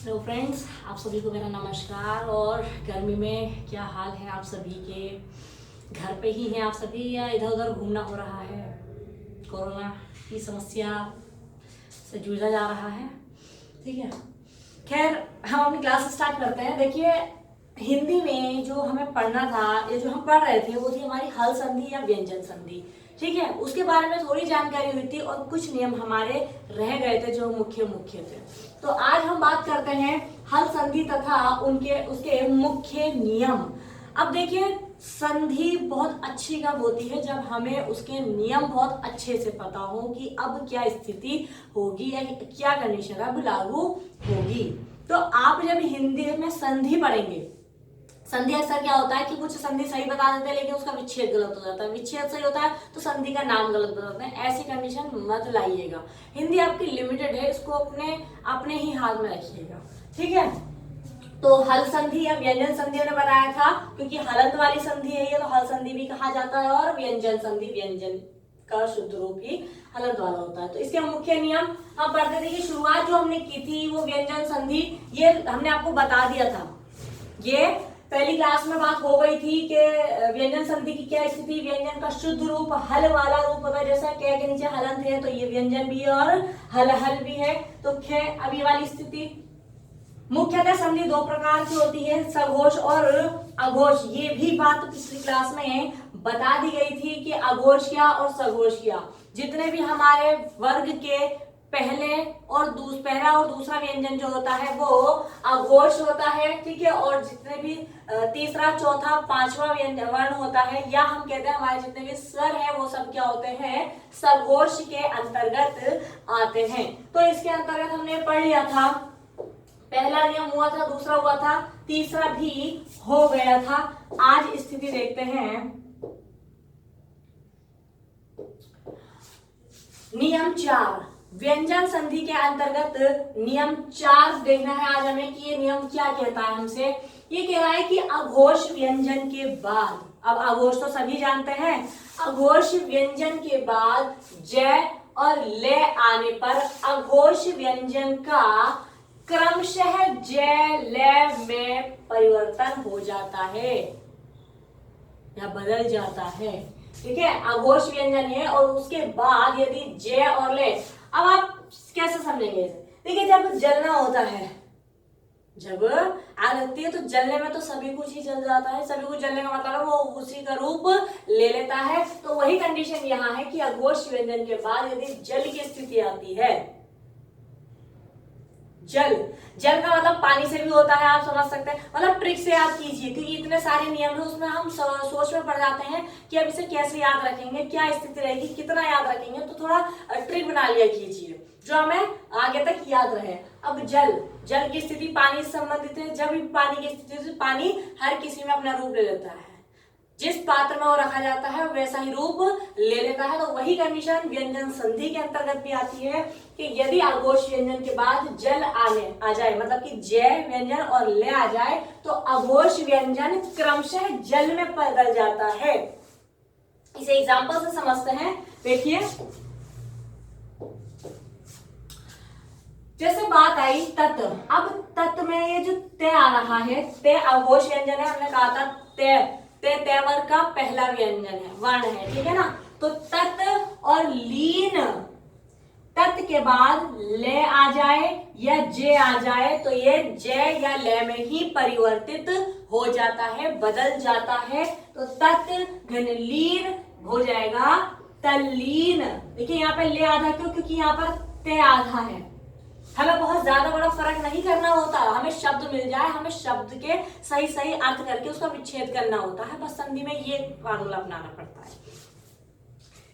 Hello friends, आप सभी को मेरा नमस्कार। और गर्मी में क्या हाल है आप सभी के? घर पे ही हैं आप सभी या इधर उधर घूमना हो रहा है? कोरोना की समस्या से जूझा जा रहा है, ठीक है। खैर, हम अपनी क्लास स्टार्ट करते हैं। देखिए, हिंदी में जो हमें पढ़ना था या जो हम पढ़ रहे थे वो थी हमारी हल संधि या व्यंजन संधि, ठीक है। उसके बारे में थोड़ी जानकारी हुई थी और कुछ नियम हमारे रह गए थे जो मुख्य थे। तो आज हम बात करते हैं हल संधि तथा उनके उसके मुख्य नियम। अब देखिए, संधि बहुत अच्छी कब होती है? जब हमें उसके नियम बहुत अच्छे से पता हो कि अब क्या स्थिति होगी या क्या कंडीशन अब लागू होगी। तो आप जब हिंदी में संधि पढ़ेंगे, संधि अक्सर क्या होता है कि कुछ संधि सही बता देते हैं लेकिन उसका विच्छेद गलत हो जाता है, विच्छेद सही होता है तो संधि का नाम गलत बताते हैं। ऐसी कंडीशन मत लाइएगा। हिंदी आपकी लिमिटेड है, इसको अपने अपने ही हाथ में रखिएगा, ठीक है। तो हल संधि या व्यंजन संधि ने बनाया था क्योंकि हलंत वाली संधि है ये, तो हल संधि भी कहा जाता है। और व्यंजन संधि, व्यंजन का शुद्ध रूप ही हलंत वाला होता है। तो इसके मुख्य नियम हम पढ़ते थे कि शुरुआत जो हमने की थी वो व्यंजन संधि, ये हमने आपको बता दिया था। ये पहली क्लास में बात हो गई थी कि व्यंजन संधि की क्या स्थिति, व्यंजन का शुद्ध रूप हल वाला रूप होता है। जैसा कै के नीचे हलंत है तो ये व्यंजन भी है और हल हल भी है, तो खे अब ये वाली स्थिति। मुख्यतः संधि दो प्रकार की होती है, सघोष और अघोष। ये भी बात पिछली क्लास में बता दी गई थी कि अघोष क्या और सघोष क्या। जितने भी हमारे वर्ग के पहला और दूसरा व्यंजन जो होता है वो अघोष होता है, ठीक है। और जितने भी तीसरा, चौथा, पांचवा वर्ण होता है या हम कहते हैं हमारे जितने भी स्वर है वो सब क्या होते हैं, सघोष के अंतर्गत आते हैं। तो इसके अंतर्गत हमने पढ़ लिया था, पहला नियम हुआ था, दूसरा हुआ था, तीसरा भी हो गया था। आज स्थिति देखते हैं नियम 4, व्यंजन संधि के अंतर्गत नियम 4 देखना है आज हमें कि ये नियम क्या कहता है हमसे। ये कह रहा है कि अघोष व्यंजन के बाद, अब अघोष तो सभी जानते हैं, अघोष व्यंजन के बाद जय और ले आने पर अघोष व्यंजन का क्रमशः जय ले में परिवर्तन हो जाता है या बदल जाता है, ठीक है। अघोष व्यंजन है और उसके बाद यदि जय और ले, अब आप कैसे समझेंगे इसे? देखिए, जब जलना होता है, जब आग लगती है तो जलने में तो सभी कुछ ही जल जाता है। सभी कुछ जलने का मतलब है वो उसी का रूप ले लेता है। तो वही कंडीशन यहाँ है कि अघोष व्यंजन के बाद यदि जल की स्थिति आती है, जल का मतलब पानी से भी होता है, आप समझ सकते हैं। मतलब ट्रिक से याद कीजिए क्योंकि इतने सारे नियम है, उसमें हम सोच में पड़ जाते हैं कि अब इसे कैसे याद रखेंगे, क्या स्थिति रहेगी, कितना याद रखेंगे। तो थोड़ा ट्रिक बना लिया कीजिए जो हमें आगे तक याद रहे। अब जल की स्थिति पानी से संबंधित है। जब भी पानी की स्थिति से, पानी हर किसी में अपना रूप ले लेता है, जिस पात्र में वो रखा जाता है वैसा ही रूप ले लेता है। तो वही कंडीशन व्यंजन संधि के अंतर्गत भी आती है कि यदि अघोष व्यंजन के बाद जल आ जाए, मतलब कि जय व्यंजन और ले आ जाए, तो अघोष व्यंजन क्रमशः जल में बदल जाता है। इसे एग्जांपल से समझते हैं। देखिए, जैसे बात आई तत्, अब तत् में ये जो ते आ रहा है, ते अघोष व्यंजन है। हमने कहा था ते वर्ग का पहला व्यंजन है, वर्ण है, ठीक है ना। तो तत् और लीन, तत् के बाद ले आ जाए या जे आ जाए तो ये जय या ले में ही परिवर्तित हो जाता है, बदल जाता है। तो तत् घन लीन हो जाएगा तल्लीन। देखिए यहाँ पे ले आधा क्यों? क्योंकि यहाँ पर ते आधा है। हमें बहुत ज्यादा बड़ा फर्क नहीं करना होता, हमें शब्द मिल जाए, हमें शब्द के सही अर्थ करके उसका विच्छेद करना होता है। बस संधि में ये फार्मूला अपनाना पड़ता है।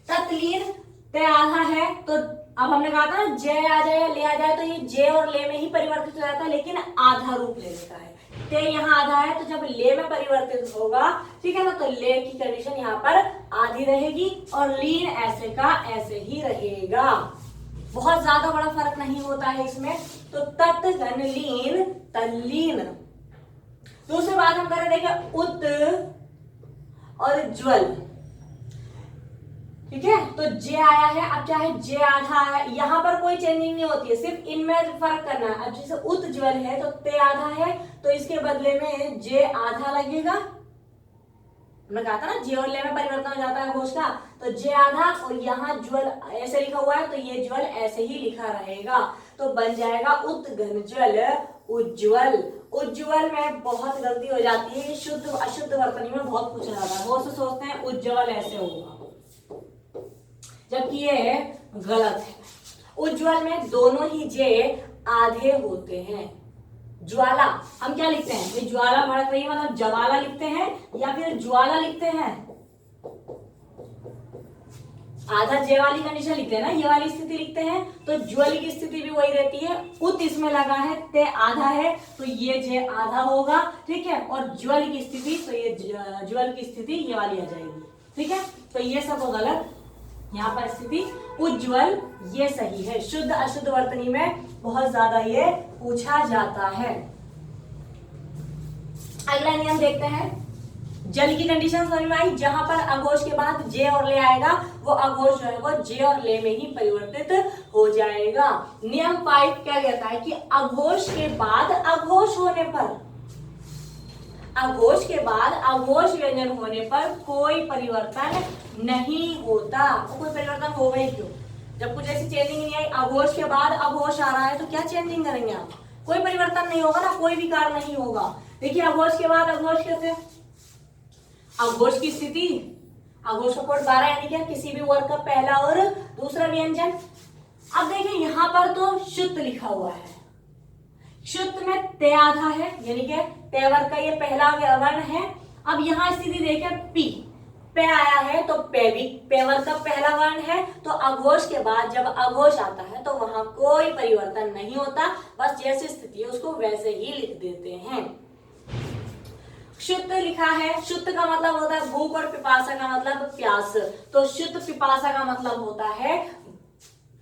तत्लीन ते आधा है तो अब हमने कहा था ना जय आ जाए या ले आ जाए तो ये जय और ले में ही परिवर्तित हो जाता है, लेकिन आधा रूप ले लेता है। ते यहाँ आधा है तो जब ले में परिवर्तित होगा, ठीक है ना, तो ले की कंडीशन यहाँ पर आधी रहेगी और लीन ऐसे का ऐसे ही रहेगा। बहुत ज्यादा बड़ा फर्क नहीं होता है इसमें। तो तत् घन लीन तल्लीन। दूसरी बात हम करें, देखिए उत और ज्वल, ठीक है। तो जे आया है, अब क्या है, जे आधा है, यहाँ पर कोई चेंजिंग नहीं होती है, सिर्फ इनमें फर्क करना है। अब जैसे उज्ज्वल है तो ते आधा है, तो इसके बदले में जे आधा लगेगा। हमने कहा था ना जे और ले में परिवर्तन हो जाता है घोष का, तो जे आधा, और यहाँ ज्वल ऐसे लिखा हुआ है तो ये ज्वल ऐसे ही लिखा रहेगा, तो बन जाएगा उद्घन ज्वल उज्ज्वल। उज्ज्वल में बहुत गलती हो जाती है, शुद्ध अशुद्ध वर्तनी में बहुत पूछा जाता है, बहुत से सोचते हैं उज्ज्वल ऐसे होगा, जबकि ये गलत है। उज्ज्वल में दोनों ही जे आधे होते हैं। ज्वाला हम क्या लिखते हैं, ये ज्वाला भड़क रही है मतलब ज्वाला लिखते हैं या फिर ज्वाला लिखते हैं, आधा जे वाली कंडीशन लिखते हैं ना, ये वाली स्थिति लिखते हैं, तो ज्वल की स्थिति भी वही रहती है। उत इसमें लगा है, ते आधा है तो ये जे आधा होगा, ठीक है, और ज्वल की स्थिति तो ये ज्वल की स्थिति ये वाली आ जाएगी, ठीक है। तो ये सब गलत, यहाँ पर स्थिति उज्ज्वल ये सही है। शुद्ध अशुद्ध वर्तनी में बहुत ज्यादा ये पूछा जाता है। अगला नियम देखते हैं, जल की कंडीशन समझ में आई, जहां पर अघोष के बाद जे और ले आएगा वो अघोष जो है वो जे और ले में ही परिवर्तित हो जाएगा। नियम 5 क्या कहता है कि अघोष के बाद अघोष होने पर, अघोष के बाद अघोष व्यंजन होने पर कोई परिवर्तन नहीं होता। तो कोई परिवर्तन होगा ही क्यों, जब कुछ ऐसी चेंजिंग नहीं आई, अघोष के बाद अघोष आ रहा है तो क्या चेंजिंग करेंगे आप, कोई परिवर्तन नहीं होगा ना, कोई विकार नहीं होगा। देखिए अघोष के बाद अघोष कैसे, अघोष की स्थिति, अघोष का कोड 12 यानी क्या, किसी भी वर्ग का पहला और दूसरा व्यंजन। अब देखिए यहाँ पर तो शुद्ध लिखा हुआ है, शुद्ध में ते आधा है यानी कि ते वर्ग का ये पहला वर्ण है। अब यहाँ स्थिति देखें पी, पे आया है तो पे भी पे वर्ग का पहला वर्ण है, तो अघोष के बाद जब अघोष आता है तो वहां कोई परिवर्तन नहीं होता, बस जैसी स्थिति है उसको वैसे ही लिख देते हैं। शुद्ध लिखा है, शुद्ध का मतलब होता है भूख और पिपासा का मतलब प्यास, तो शुद्ध पिपासा का मतलब होता है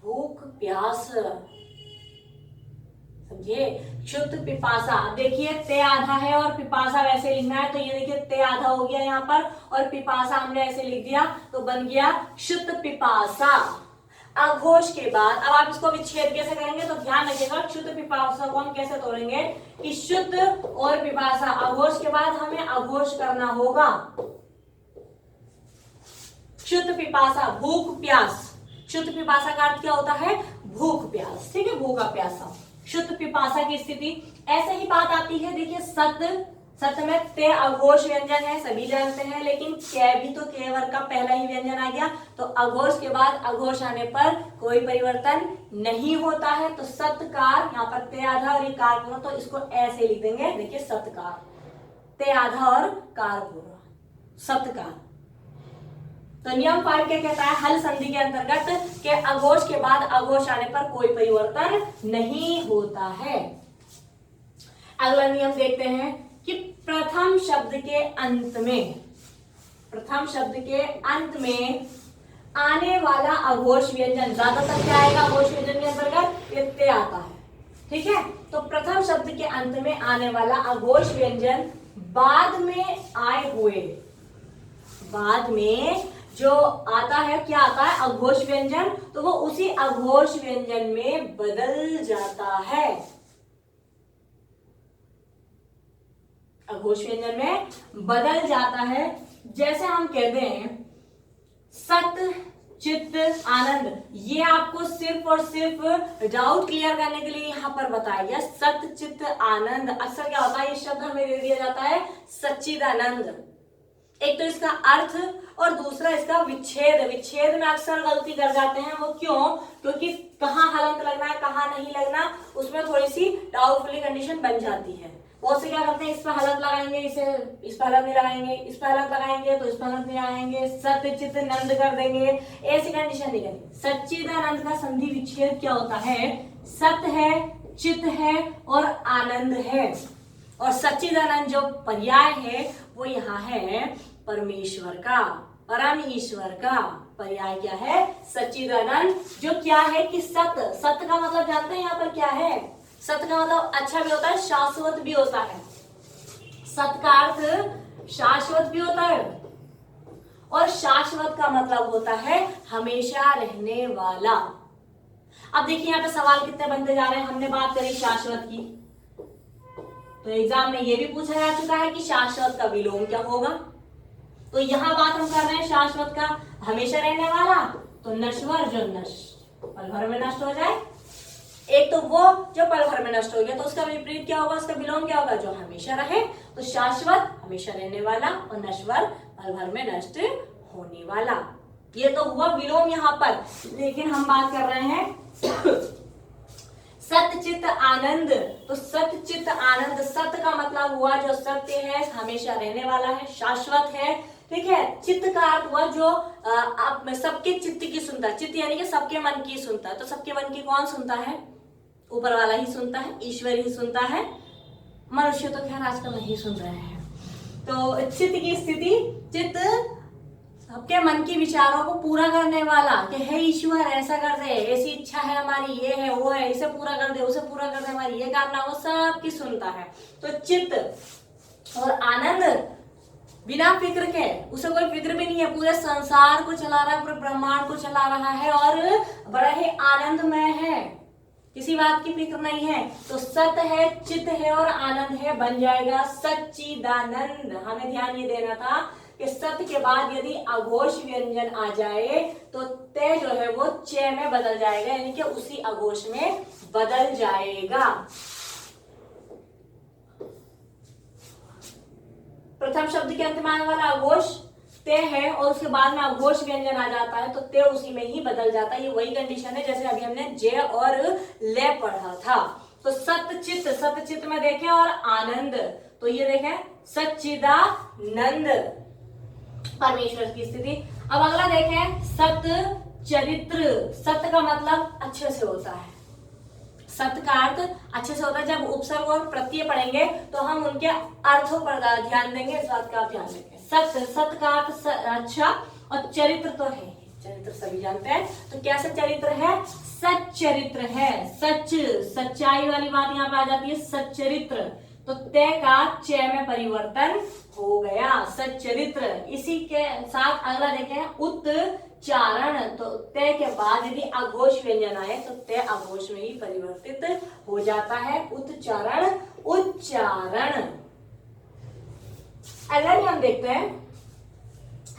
भूख प्यास, समझे, शुद्ध पिपासा। देखिए ते आधा है और पिपासा वैसे लिखना है, तो ये देखिए ते आधा हो गया यहाँ पर और पिपासा हमने ऐसे लिख दिया तो बन गया शुद्ध पिपासा। अघोष के बाद अब आप इसको विच्छेद कैसे करेंगे, तो ध्यान रखिएगा शुद्ध पिपासा को हम कैसे तोड़ेंगे कि शुद्ध और पिपासा, अघोष के बाद हमें अघोष करना होगा। शुद्ध पिपासा भूख प्यास, शुद्ध पिपासा का अर्थ क्या होता है, भूख प्यास, ठीक है, भूखा प्यासा। शुद्ध पिपासा की स्थिति ऐसे ही बात आती है। देखिए सत, सत में ते अघोष व्यंजन है सभी जानते हैं, लेकिन कै भी तो के वर्ग का पहला ही व्यंजन आ गया, तो अघोष के बाद अघोष आने पर कोई परिवर्तन नहीं होता है, तो सत्कार, यहाँ पर ते आधा और कार पूरा, तो इसको ऐसे लिख देंगे, देखिए सत्कार, ते आधा और कार पूरा, सत्कार। तो नियम 5 क्या कहता है, हल संधि के अंतर्गत के अघोष के बाद अघोष आने पर कोई परिवर्तन नहीं होता है। अगला नियम देखते हैं कि प्रथम शब्द के अंत में, प्रथम शब्द के अंत में आने वाला अघोष व्यंजन, ज्यादातर क्या आएगा अघोष व्यंजन के अंतर्गत, ये ते आता है, ठीक है। तो प्रथम शब्द के अंत में आने वाला अघोष व्यंजन बाद में आए हुए, बाद में जो आता है, क्या आता है, अघोष व्यंजन, तो वो उसी अघोष व्यंजन में बदल जाता है, अघोष व्यंजन में बदल जाता है। जैसे हम कहते हैं सत चित्त आनंद, ये आपको सिर्फ और सिर्फ डाउट क्लियर करने के लिए यहाँ पर बताया गया, सत चित्त आनंद। अक्सर क्या होता है, ये शब्द हमें दे दिया जाता है सच्चिदानंद, एक तो इसका अर्थ और दूसरा इसका विच्छेद। विच्छेद में अक्सर गलती कर जाते हैं, वो क्यों, क्योंकि कहाँ हलंत लगना है कहाँ नहीं लगना, उसमें थोड़ी सी डाउटफुली कंडीशन बन जाती है। बहुत से क्या करते हैं, इस पर हलंत लगाएंगे, इसे इस पर हलंत नहीं लगाएंगे, इस पर हलंत लगाएंगे तो इस पर हलंत नहीं लगाएंगे, सत्य चित्त नंद कर देंगे, ऐसी कंडीशन नहीं करनी। सच्चिदानंद का संधि विच्छेद क्या होता है, सत है, चित्त है और आनंद है, और सच्चिदानंद जो पर्याय है वो यहाँ है परमेश्वर का, परम ईश्वर का पर्याय क्या है, सच्चिदानंद, जो क्या है कि सत, सत का मतलब जानते हैं यहाँ पर क्या है, सत का मतलब अच्छा भी होता है शाश्वत भी होता है, सत का अर्थ शाश्वत भी होता है और शाश्वत का मतलब होता है हमेशा रहने वाला। अब देखिए यहाँ पे सवाल कितने बनते जा रहे हैं। हमने बात करी शाश्वत की, तो एग्जाम में ये भी पूछा जा चुका है कि शाश्वत का विलोम क्या होगा। तो यहाँ बात हम कर रहे हैं शाश्वत का, हमेशा रहने वाला, तो नश्वर जो नष्ट पल भर में नष्ट हो जाए। एक तो वो जो पल भर में नष्ट हो गया, तो उसका विपरीत क्या होगा, उसका विलोम क्या होगा, जो हमेशा रहे। तो शाश्वत हमेशा रहने वाला और नश्वर पल भर में नष्ट होने वाला। ये तो हुआ विलोम यहाँ पर। लेकिन हम बात कर रहे हैं सतचित आनंद। तो सतचित आनंद, सत का मतलब हुआ जो सत्य है, हमेशा रहने वाला है, शाश्वत है। ठीक है। चित्त का अर्थ हुआ जो आप सबके चित्त की सुनता है। चित्त यानी कि सबके मन की सुनता है। तो सबके मन की कौन सुनता है, ऊपर वाला ही सुनता है, ईश्वर ही सुनता है। मनुष्य तो खैर आजकल नहीं सुन रहे हैं। तो चित्त की स्थिति, चित्त सबके मन की विचारों को पूरा करने वाला, कि हे ईश्वर ऐसा कर दे, ऐसी इच्छा है हमारी, ये है वो है, इसे पूरा कर दे, उसे पूरा कर दे, हमारी ये कामना, वो सबकी सुनता है। तो चित्त और आनंद बिना फिक्र के, उसे कोई फिक्र भी नहीं है, पूरे संसार को चला रहा है, पूरे ब्रह्मांड को चला रहा है और बड़ा ही आनंदमय है, किसी बात की फिक्र नहीं है। तो सत है, चित्त है और आनंद है, बन जाएगा सच्चिदानंद। हमें ध्यान ये देना था कि सत्य के बाद यदि अघोष व्यंजन आ जाए तो ते जो है वो चे में बदल जाएगा, यानी कि उसी अघोष में बदल जाएगा। प्रथम शब्द के अंत में आने वाला अघोष ते है और उसके बाद में अघोष व्यंजन आ जाता है, तो ते उसी में ही बदल जाता है। ये वही कंडीशन है जैसे अभी हमने जे और ले पढ़ा था। तो सतचित, सतचित में देखें और आनंद, तो ये देखें सच्चिदानंद, परमेश्वर की स्थिति। अब अगला देखें सत चरित्र। सत का मतलब अच्छे से होता है, सत का अर्थ अच्छे से होता है। जब उपसर्ग और प्रत्यय पढ़ेंगे तो हम उनके अर्थों पर ध्यान देंगे, इस बात का आप ध्यान देंगे। सत, सत का अर्थ अच्छा, और चरित्र तो है, चरित्र सभी जानते हैं। तो कैसे चरित्र है, सच्चरित्र है। सच, सच्चाई वाली बात यहाँ पे आ जाती है, सच्चरित्र। तो ते का चे में परिवर्तन हो गया, सच्चरित्र। इसी के साथ अगला देखें उच्चारण। तो ते के बाद यदि अघोष व्यंजन आए तो ते अघोष में ही परिवर्तित हो जाता है, उच्चारण, उच्चारण। अगला नियम देखते हैं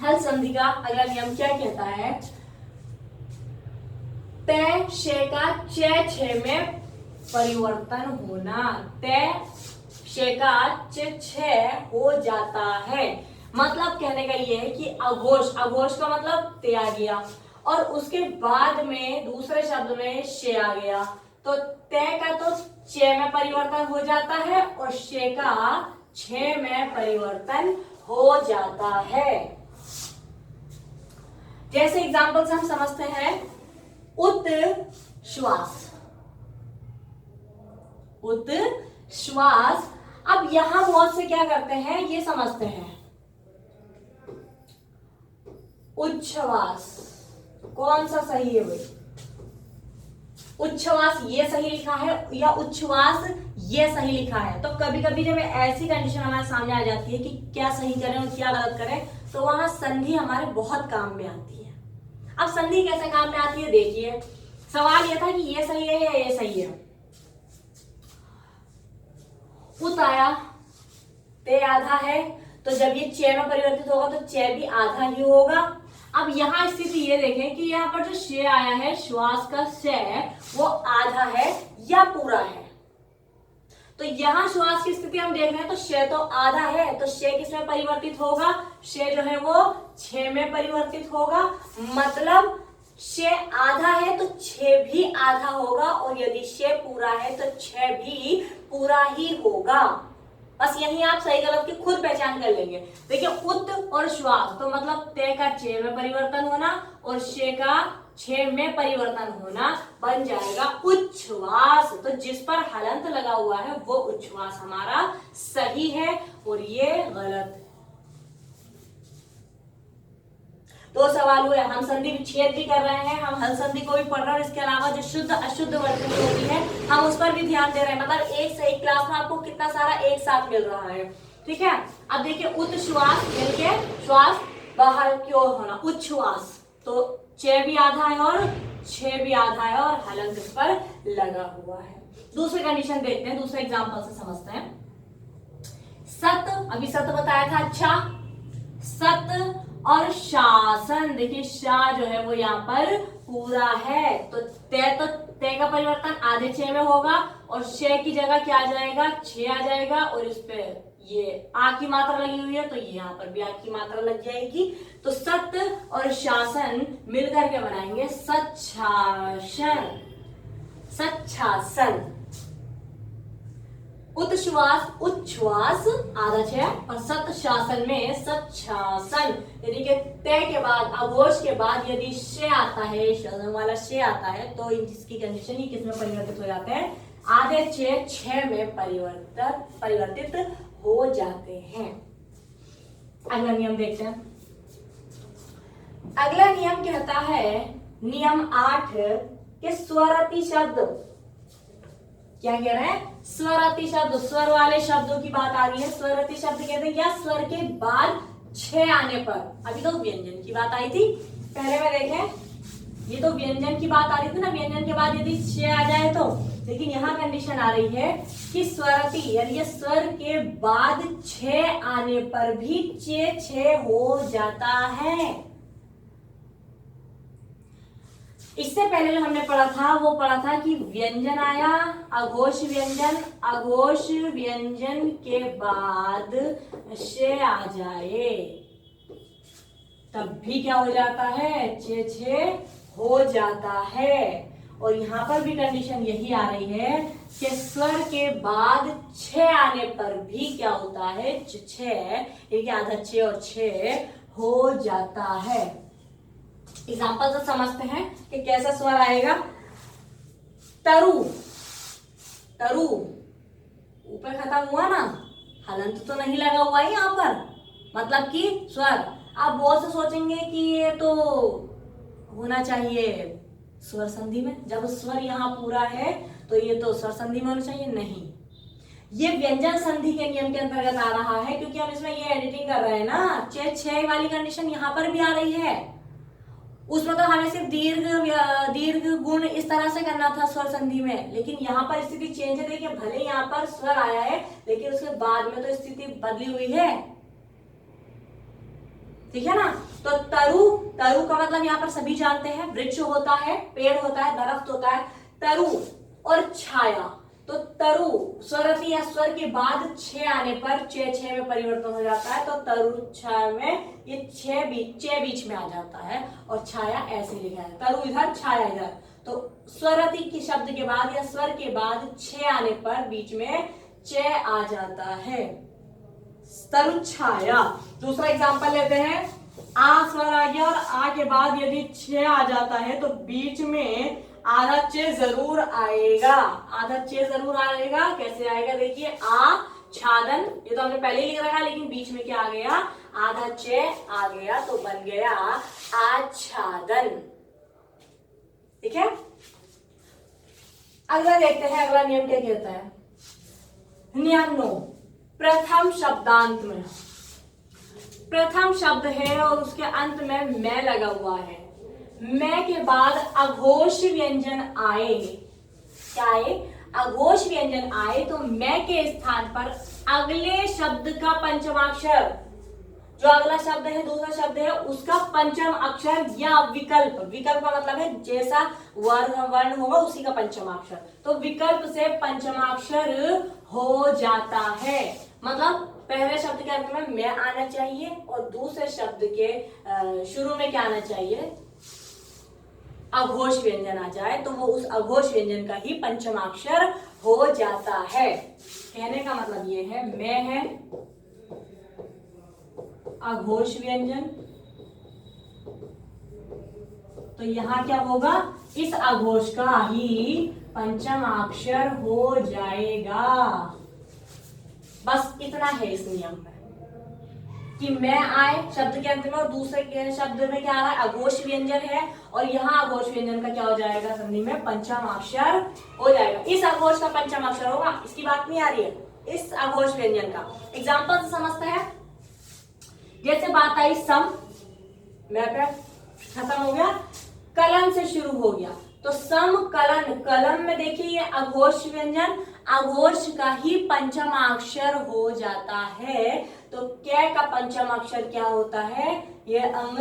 हल संधि का। अगला नियम क्या कहता है, ते शे का चे छे में परिवर्तन होना। ते शे का चे छे हो जाता है। मतलब कहने का ये है कि अघोष, अघोष का मतलब ते आ गया और उसके बाद में दूसरे शब्द में शे आ गया, तो ते का तो चे में परिवर्तन हो जाता है और शे का छे में परिवर्तन हो जाता है। जैसे एग्जाम्पल से हम समझते हैं उच्छ्वास, उच्छ्वास। अब यहां बहुत से क्या करते हैं ये समझते हैं, उच्छ्वास कौन सा सही है भाई, उच्छ्वास ये सही लिखा है या उच्छ्वास ये सही लिखा है। तो कभी कभी जब ऐसी कंडीशन हमारे सामने आ जाती है कि क्या सही करें और क्या गलत करें, तो वहां संधि हमारे बहुत काम में आती है। अब संधि कैसे काम में आती है देखिए, सवाल यह था कि ये सही है या ये सही है। उत आया, ते आधा है, तो जब ये चे में परिवर्तित होगा तो चे भी आधा ही होगा। अब यहाँ स्थिति ये देखें कि यहाँ पर जो शे आया है, श्वास का शे, वो आधा है या पूरा है। तो यहाँ श्वास की स्थिति हम देख रहे हैं तो शे तो आधा है, तो शे किसमें परिवर्तित होगा, शे जो है वो छे में परिवर्तित होगा। मतलब शे आधा है तो छे भी आधा होगा, और यदि शे पूरा है तो छे भी पूरा ही होगा। बस यही आप सही गलत की खुद पहचान कर लेंगे। देखिए उत और श्वास, तो मतलब ते का चे में परिवर्तन होना और शे का छे में परिवर्तन होना, बन जाएगा उच्छ्वास। तो जिस पर हलंत लगा हुआ है वो उच्छ्वास हमारा सही है और ये गलत है। दो सवाल हुए, हम संधि विच्छेद भी कर रहे हैं, हम हल संधि को भी पढ़ रहे हैं, इसके अलावा जो शुद्ध अशुद्ध वर्तनी होती है हम उस पर भी ध्यान दे रहे हैं। मतलब एक से एक क्लास में आपको कितना सारा एक साथ मिल रहा है। ठीक है। अब देखिए उच्छ्वास मिल के श्वास बाहर की ओर होना, उच्छ्वास। तो चे भी आधा है और छे भी आधा है और हलंत इस पर लगा हुआ है। दूसरी कंडीशन देखते हैं, दूसरे एग्जांपल से समझते हैं। सत, अभी सत बताया था, अच्छा। सत और शासन, देखिए शा जो है वो यहाँ पर पूरा है, तो ते का परिवर्तन आधे छे में होगा और शे की जगह क्या आ जाएगा, छे आ जाएगा, और इस पे ये आ की मात्रा लगी हुई है तो ये यहाँ पर भी आ की मात्रा लग जाएगी। तो सत और शासन मिलकर के बनाएंगे सच्छासन। सच्छासन। उच्छ्वास, उच्छ्वास आधा छे और सत शासन में सच्छासन। यानी कि ते के बाद, अघोष के बाद यदि शे आता है, शासन वाला शे आता है, तो इसकी कंडीशन ही किसमें परिवर्तित हो जाते हैं, आधे छे में परिवर्तित हो जाते हैं। अगला नियम देखते हैं। अगला नियम कहता है, नियम 8 के स्वरति शब्द, क्या कह रहे हैं, स्वरति शब्द, स्वर वाले शब्दों की बात आ रही है। स्वरति शब्द कहते हैं क्या, स्वर के बाद छे आने पर। अभी तो व्यंजन की बात आई थी, पहले में देखें, ये तो व्यंजन की बात आ रही थी ना, व्यंजन के बाद यदि छे आ जाए तो, लेकिन यहाँ कंडीशन आ रही है कि स्वरति यानी स्वर के बाद छे आने पर भी चे छे हो जाता है। इससे पहले जो हमने पढ़ा था वो पढ़ा था कि व्यंजन आया, अघोष व्यंजन, अघोष व्यंजन के बाद शे आ जाए तब भी क्या हो जाता है, चे छे हो जाता है। और यहाँ पर भी कंडीशन यही आ रही है कि स्वर के बाद छे आने पर भी क्या होता है, छे, आधा छे और छे हो जाता है। एग्जाम्पल से समझते हैं कि कैसा स्वर आएगा। तरु, तरु ऊपर खत्म हुआ ना, हलंत तो नहीं लगा हुआ है यहाँ पर, मतलब कि स्वर। आप बहुत से सोचेंगे कि ये तो होना चाहिए स्वर संधि में, जब स्वर यहाँ पूरा है तो ये तो स्वर संधि में होना चाहिए, नहीं, ये व्यंजन संधि के नियम के अंतर्गत आ रहा है, क्योंकि हम इसमें ये एडिटिंग कर रहे हैं ना। छह वाली कंडीशन यहाँ पर भी आ रही है, उसमें तो हमें सिर्फ दीर्घ गुण इस तरह से करना था स्वर संधि में, लेकिन यहाँ पर स्थिति चेंज है। देखिए भले यहाँ पर स्वर आया है लेकिन उसके बाद में तो स्थिति बदली हुई है, ठीक है ना। तो तरु, तरु का मतलब यहाँ पर सभी जानते हैं, वृक्ष होता है, पेड़ होता है, दरख्त होता है। तरु और छाया, तो तरु स्वरति या स्वर के बाद छे आने पर छे में परिवर्तन हो जाता है, तो तरु छाया में ये चे बीच में आ जाता है और छाया ऐसे लिखा है, तरु इधर छाया इधर। तो स्वरति के शब्द के बाद या स्वर के बाद छे आने पर बीच में चे आ जाता है, तरु छाया। दूसरा एग्जांपल लेते हैं, आ स्वर आ गया और आ के बाद यदि छे आ जाता है तो बीच में आधा चे जरूर आएगा, आधा चे जरूर आएगा। कैसे आएगा, देखिए आ छादन, ये तो हमने पहले ही लिख रखा, लेकिन बीच में क्या आ गया, आधा चे आ गया तो बन गया आच्छादन, ठीक है। अगला देखते हैं, अगला नियम क्या कहता है। नियम 9, प्रथम शब्दांत में, प्रथम शब्द है और उसके अंत में मैं लगा हुआ है, मैं के बाद अघोष व्यंजन आए, क्या आए, अघोष व्यंजन आए, तो मैं के स्थान पर अगले शब्द का पंचमाक्षर, जो अगला शब्द है, दूसरा शब्द है, उसका पंचम अक्षर या विकल्प, विकल्प का मतलब है जैसा वर्ण होगा उसी का पंचमाक्षर, तो विकल्प से पंचमाक्षर हो जाता है। मतलब पहले शब्द के अंत में मैं आना चाहिए और दूसरे शब्द के शुरू में क्या आना चाहिए, अघोष व्यंजन आ जाए, तो वो उस अघोष व्यंजन का ही पंचमाक्षर हो जाता है। कहने का मतलब ये है, मैं है अघोष व्यंजन, तो यहां क्या होगा, इस अघोष का ही पंचमाक्षर हो जाएगा। बस इतना है इस नियम में कि मैं आए शब्द के अंत में और दूसरे के शब्द में क्या आ रहा है, अघोष व्यंजन है, और यहाँ अघोष व्यंजन का क्या हो जाएगा, संधि में पंचमाक्षर हो जाएगा। इस अघोष का पंचमाक्षर होगा, इसकी बात नहीं आ रही है, इस अघोष व्यंजन का। एग्जाम्पल से समझते हैं, जैसे बात आई सम, मैं पे खत्म हो गया, कलन से शुरू हो गया। तो सम कलन, कलन में देखिए ये अघोष व्यंजन, अघोष का ही पंचम अक्षर हो जाता है। तो कै का पंचम अक्षर क्या होता है? ये अंग।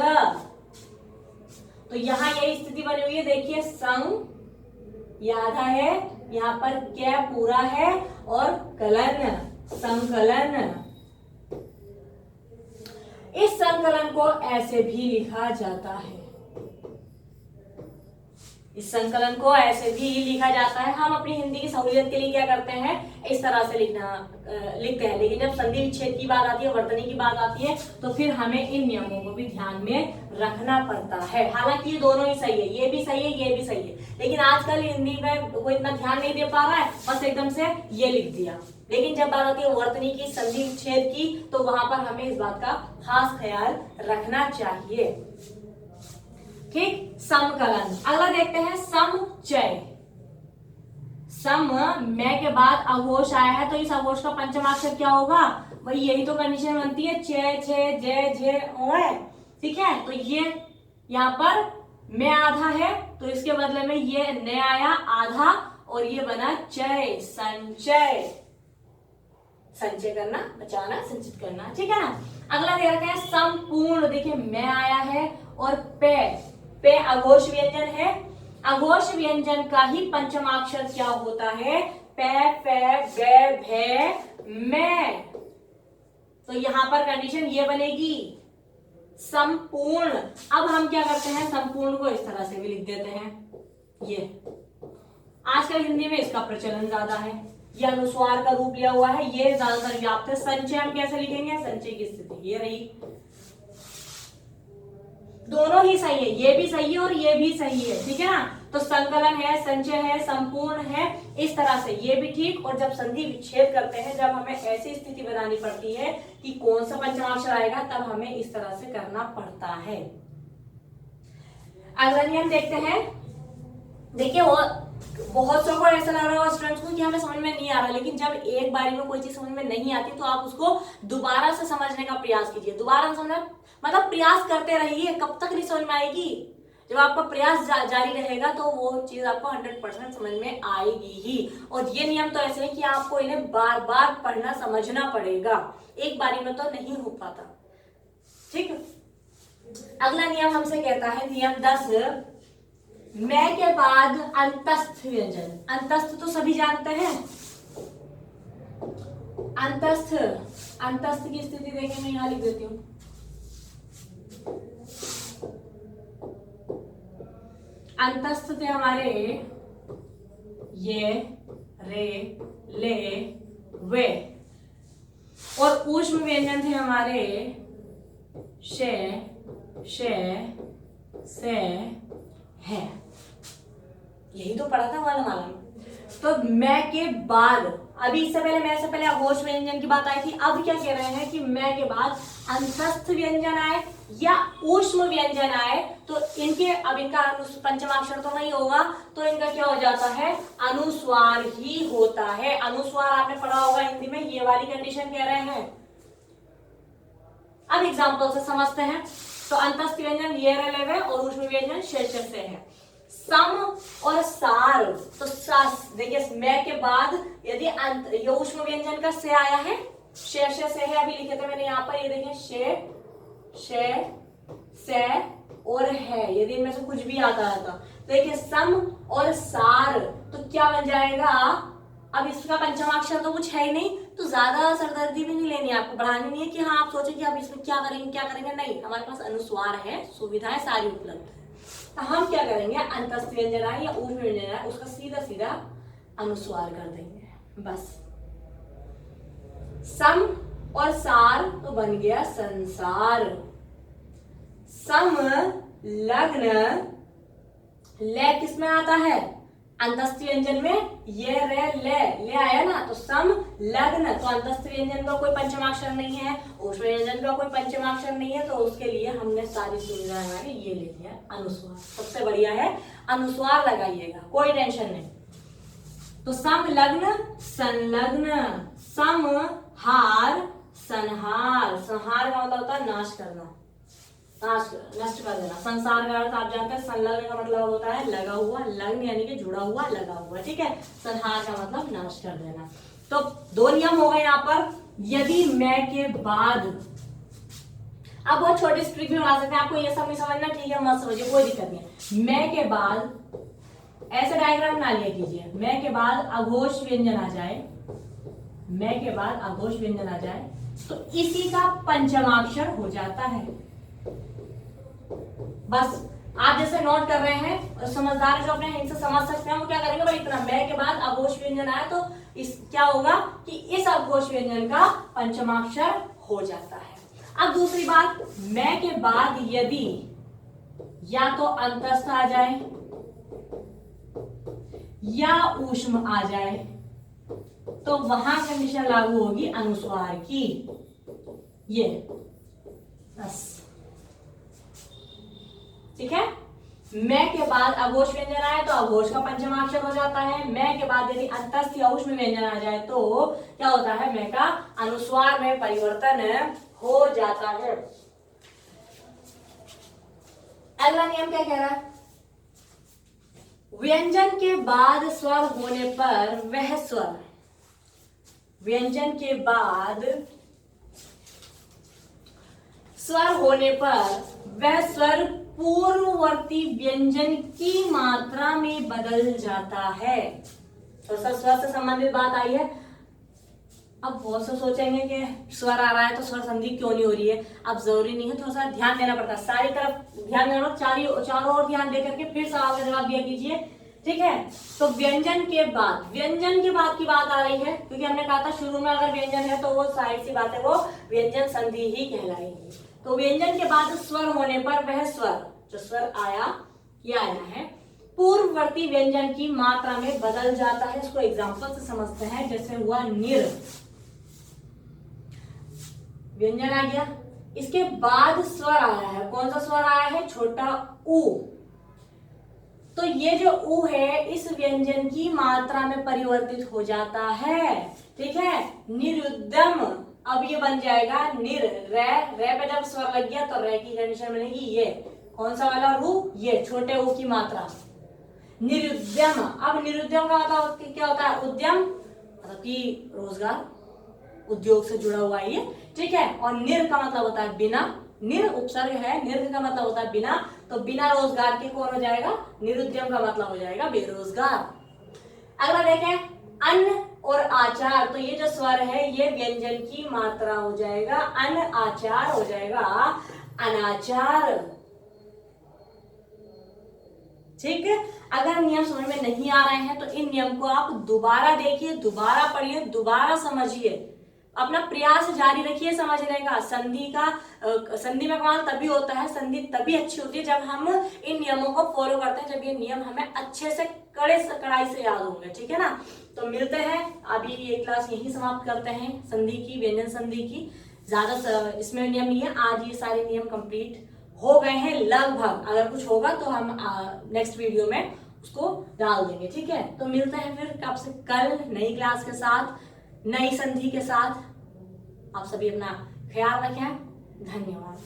तो यहां यही स्थिति बनी हुई है, देखिए संग ये आधा है, यहाँ पर कै पूरा है और कलन, संकलन। इस संकलन को ऐसे भी लिखा जाता है, इस संकलन को ऐसे भी लिखा जाता है। हम अपनी हिंदी की सहूलियत के लिए क्या करते हैं, इस तरह से लिखते हैं। लेकिन जब संधि विच्छेद की बात आती है, वर्तनी की बात आती है, तो फिर हमें इन नियमों को भी ध्यान में रखना पड़ता है। हालांकि ये दोनों ही सही है, ये भी सही है, ये भी सही है, लेकिन आजकल हिंदी में कोई इतना ध्यान नहीं दे पा रहा है, बस एकदम से ये लिख दिया। लेकिन जब बात आती है वर्तनी की, संधि विच्छेद की, तो वहां पर हमें इस बात का खास ख्याल रखना चाहिए। ठीक, समकलन। अगला देखते हैं समचय। सम मैं के बाद अघोष आया है, तो इस अघोष का पंचमाक्षर क्या होगा? वही यही तो कंडीशन बनती है, चे छे जे जे ओ। ठीक है, तो ये यहाँ पर मैं आधा है, तो इसके बदले में ये न आया आधा, और ये बना चय, संचय। संचय करना, बचाना, संचित करना। ठीक है ना। अगला दे रखा है संपूर्ण। देखिए मैं आया है और पे, पे अघोष व्यंजन है, अघोष व्यंजन का ही पंचमाक्षर क्या होता है? पे, पे, बे, भे, मैं। तो यहां पर कंडीशन ये बनेगी संपूर्ण। अब हम क्या करते हैं, संपूर्ण को इस तरह से भी लिख देते हैं। ये आजकल हिंदी में इसका प्रचलन ज्यादा है, ये अनुस्वार का रूप लिया हुआ है, ये ज्यादातर व्याप्त है। संचय हम कैसे लिखेंगे? संचय की स्थिति ये रही। दोनों ही सही है, ये भी सही है और ये भी सही है। ठीक है ना। तो संकलन है, संचय है, संपूर्ण है, इस तरह से ये भी ठीक। और जब संधि विच्छेद करते हैं, जब हमें ऐसी स्थिति बनानी पड़ती है कि कौन सा पंचमाक्षर आएगा, तब हमें इस तरह से करना पड़ता है। अगला नियम देखते हैं। देखिए वो बहुत लोगों को ऐसा लग रहा है स्टूडेंट्स को कि हमें समझ में नहीं आ रहा, लेकिन जब एक बारी में कोई चीज समझ में नहीं आती, तो आप उसको दोबारा से समझने का प्रयास कीजिए। दोबारा समझना मतलब प्रयास करते रहिए, कब तक नहीं समझ में आएगी? जब आपका प्रयास जारी रहेगा, तो वो चीज आपको 100% समझ में आएगी ही। और ये नियम तो ऐसे है कि आपको इन्हें बार बार पढ़ना, समझना पड़ेगा, एक बारी में तो नहीं हो पाता। ठीक। अगला नियम हमसे कहता है, नियम 10, मैं के बाद अंतस्थ व्यंजन। अंतस्थ तो सभी जानते हैं। अंतस्थ, अंतस्थ की स्थिति देखें, मैं यहां लिख देती हूं। अंतस्थ थे हमारे ये, रे, ले, वे। और ऊष्म व्यंजन थे हमारे शे, शे, से, है। यही तो पढ़ा था वर्णमाला में। तो मैं के बाद, अभी इससे पहले मैं से पहले अघोष व्यंजन की बात आई थी। अब क्या कह रहे हैं कि मैं के बाद अंतस्थ व्यंजन आए या ऊष्म व्यंजन आए, तो इनके, अब इनका पंचमाक्षर तो नहीं होगा, तो इनका क्या हो जाता है? अनुस्वार ही होता है। अनुस्वार आपने पढ़ा होगा हिंदी में, ये वाली कंडीशन कह रहे हैं। अब एग्जाम्पल से समझते हैं। तो अंतस्थ व्यंजन ये रहे और ऊष्म व्यंजन शेष से है। सम और सार, तो देखिए मैं के बाद यदि ये ऊष्म व्यंजन का से आया है, शेष से है, अभी लिखे थे मैंने यहाँ पर, ये देखिए शे, से और है, यदि इनमें से कुछ भी आता है तो देखिए सम और सार, तो क्या बन जाएगा? अब इसका पंचमाक्षर तो कुछ है ही नहीं, तो ज्यादा सरदर्दी भी नहीं लेनी, आपको बढ़ानी नहीं है कि हाँ आप सोचें कि अब इसमें क्या करेंगे, नहीं, हमारे पास अनुस्वार है, सुविधाएं सारी उपलब्ध है। तो हम क्या करेंगे, अंतस्थ व्यंजन आए या ऊष्म व्यंजन आए, उसका सीधा सीधा अनुस्वार कर देंगे बस। सम और सार तो बन गया संसार। सम लग्न, ले किसमें आता है? अंतस्थ व्यंजन में। ये रे ले आया ना, तो सम लग्न, तो अंतस्थ व्यंजन का कोई पंचमाक्षर नहीं है, ऊष्म व्यंजन का कोई पंचमाक्षर नहीं है, तो उसके लिए हमने सारी सुविधाएं हमारी ये ले लिया अनुस्वार। सबसे बढ़िया है अनुस्वार लगाइएगा, कोई टेंशन नहीं। तो सम लग्न, संलग्न, सम हार, संहार। संहार का मतलब होता है नाश करना। नष्ट कर देना। संसार का अर्थ आप जानते हैं, संलग्न का मतलब होता है लगा हुआ, लग्न यानी कि जुड़ा हुआ, लगा हुआ, ठीक है। संहार का मतलब नाश कर देना। तो दो नियम हो गए यहाँ पर। यदि मैं के बाद, अब बहुत छोटे ट्रिक भी बना सकते हैं, आपको ये सब नहीं समझना, ठीक है, मत समझिए, कोई दिक्कत नहीं है। मैं के बाद ऐसे डायग्राम बना लिया कीजिए, मैं के बाद अघोष व्यंजन आ जाए, मैं के बाद अघोष व्यंजन आ जाए तो इसी का पंचमाक्षर हो जाता है। बस आप जैसे नोट कर रहे हैं और समझदार जो अपने इनसे समझ सकते हैं वो क्या करेंगे भाई, इतना मैं के बाद अघोष व्यंजन आया तो इस क्या होगा कि इस अघोष व्यंजन का पंचमाक्षर हो जाता है। अब दूसरी बात, मैं के बाद यदि या तो अंतस्थ आ जाए या ऊष्म आ जाए तो वहां कंडीशन लागू होगी अनुस्वार की। ये बस, ठीक है। मैं के बाद अघोष व्यंजन आए तो अघोष का पंचमाक्षर हो जाता है। मैं के बाद यदि अंतस्थ या ऊष्म व्यंजन आ जाए तो क्या होता है, मैं का अनुस्वार में परिवर्तन हो जाता है। अगला नियम क्या कह रहा है, व्यंजन के बाद स्वर होने पर वह स्वर, व्यंजन के बाद स्वर होने पर वह स्वर पूर्ववर्ती व्यंजन की मात्रा में बदल जाता है। तो सर स्वर से संबंधित बात आई है। अब बहुत से सोचेंगे कि स्वर आ रहा है तो स्वर संधि क्यों नहीं हो रही है। अब जरूरी नहीं है, थोड़ा सा ध्यान देना पड़ता है, सारी तरफ ध्यान देना, चारों ओर ध्यान देकर के फिर सवाल का जवाब दिया कीजिए, ठीक है। तो व्यंजन के बाद, व्यंजन के बाद की बात आ रही है क्योंकि हमने कहा था शुरू में अगर व्यंजन है तो वो साइड सी बात है, वो व्यंजन संधि ही कहलाएगी। तो व्यंजन के बाद स्वर होने पर वह स्वर, जो स्वर आया, ये आया है, पूर्ववर्ती व्यंजन की मात्रा में बदल जाता है। इसको एग्जांपल से समझते हैं, जैसे हुआ निर, व्यंजन आ गया, इसके बाद स्वर आया है, कौन सा स्वर आया है, छोटा ऊ। तो ये जो ऊ है इस व्यंजन की मात्रा में परिवर्तित हो जाता है, ठीक है। निरुद्यम, अब ये बन जाएगा निर, रे, रे पे जब स्वर लग गया तो रे की कंडीशन बनेगी ये, कौन सा वाला रू, ये छोटे ऊ की मात्रा, निरुद्यम। अब निरुद्यम का मतलब क्या होता है, उद्यम मतलब कि रोजगार, उद्योग से जुड़ा हुआ ये, ठीक है। और निर का मतलब होता है बिना, निर उपसर्ग है, निर का मतलब होता है बिना, तो बिना रोजगार के कौन हो जाएगा, निरुद्यम का मतलब हो जाएगा बेरोजगार। अगला देखें, अन्न और आचार, तो ये जो स्वर है ये व्यंजन की मात्रा हो जाएगा, अन्न, आचार हो जाएगा अनाचार, ठीक है। अगर नियम समझ में नहीं आ रहे हैं तो इन नियम को आप दोबारा देखिए, दोबारा पढ़िए, दोबारा समझिए, अपना प्रयास जारी रखिए समझने का। संधि का संधि में कमाल तभी होता है, संधि तभी अच्छी होती है जब हम इन नियमों को फॉलो करते हैं, जब ये नियम हमें अच्छे से कड़ाई से याद होंगे, ठीक है ना। तो मिलते हैं, अभी ये क्लास यही समाप्त करते हैं, संधि की, व्यंजन संधि की। ज्यादा इसमें नियम नहीं है, आज ये सारे नियम कंप्लीट हो गए हैं लगभग। अगर कुछ होगा तो हम नेक्स्ट वीडियो में उसको डाल देंगे, ठीक है। तो मिलते हैं फिर आपसे कल नई क्लास के साथ, नई संधि के साथ। आप सभी अपना ख्याल रखें, धन्यवाद।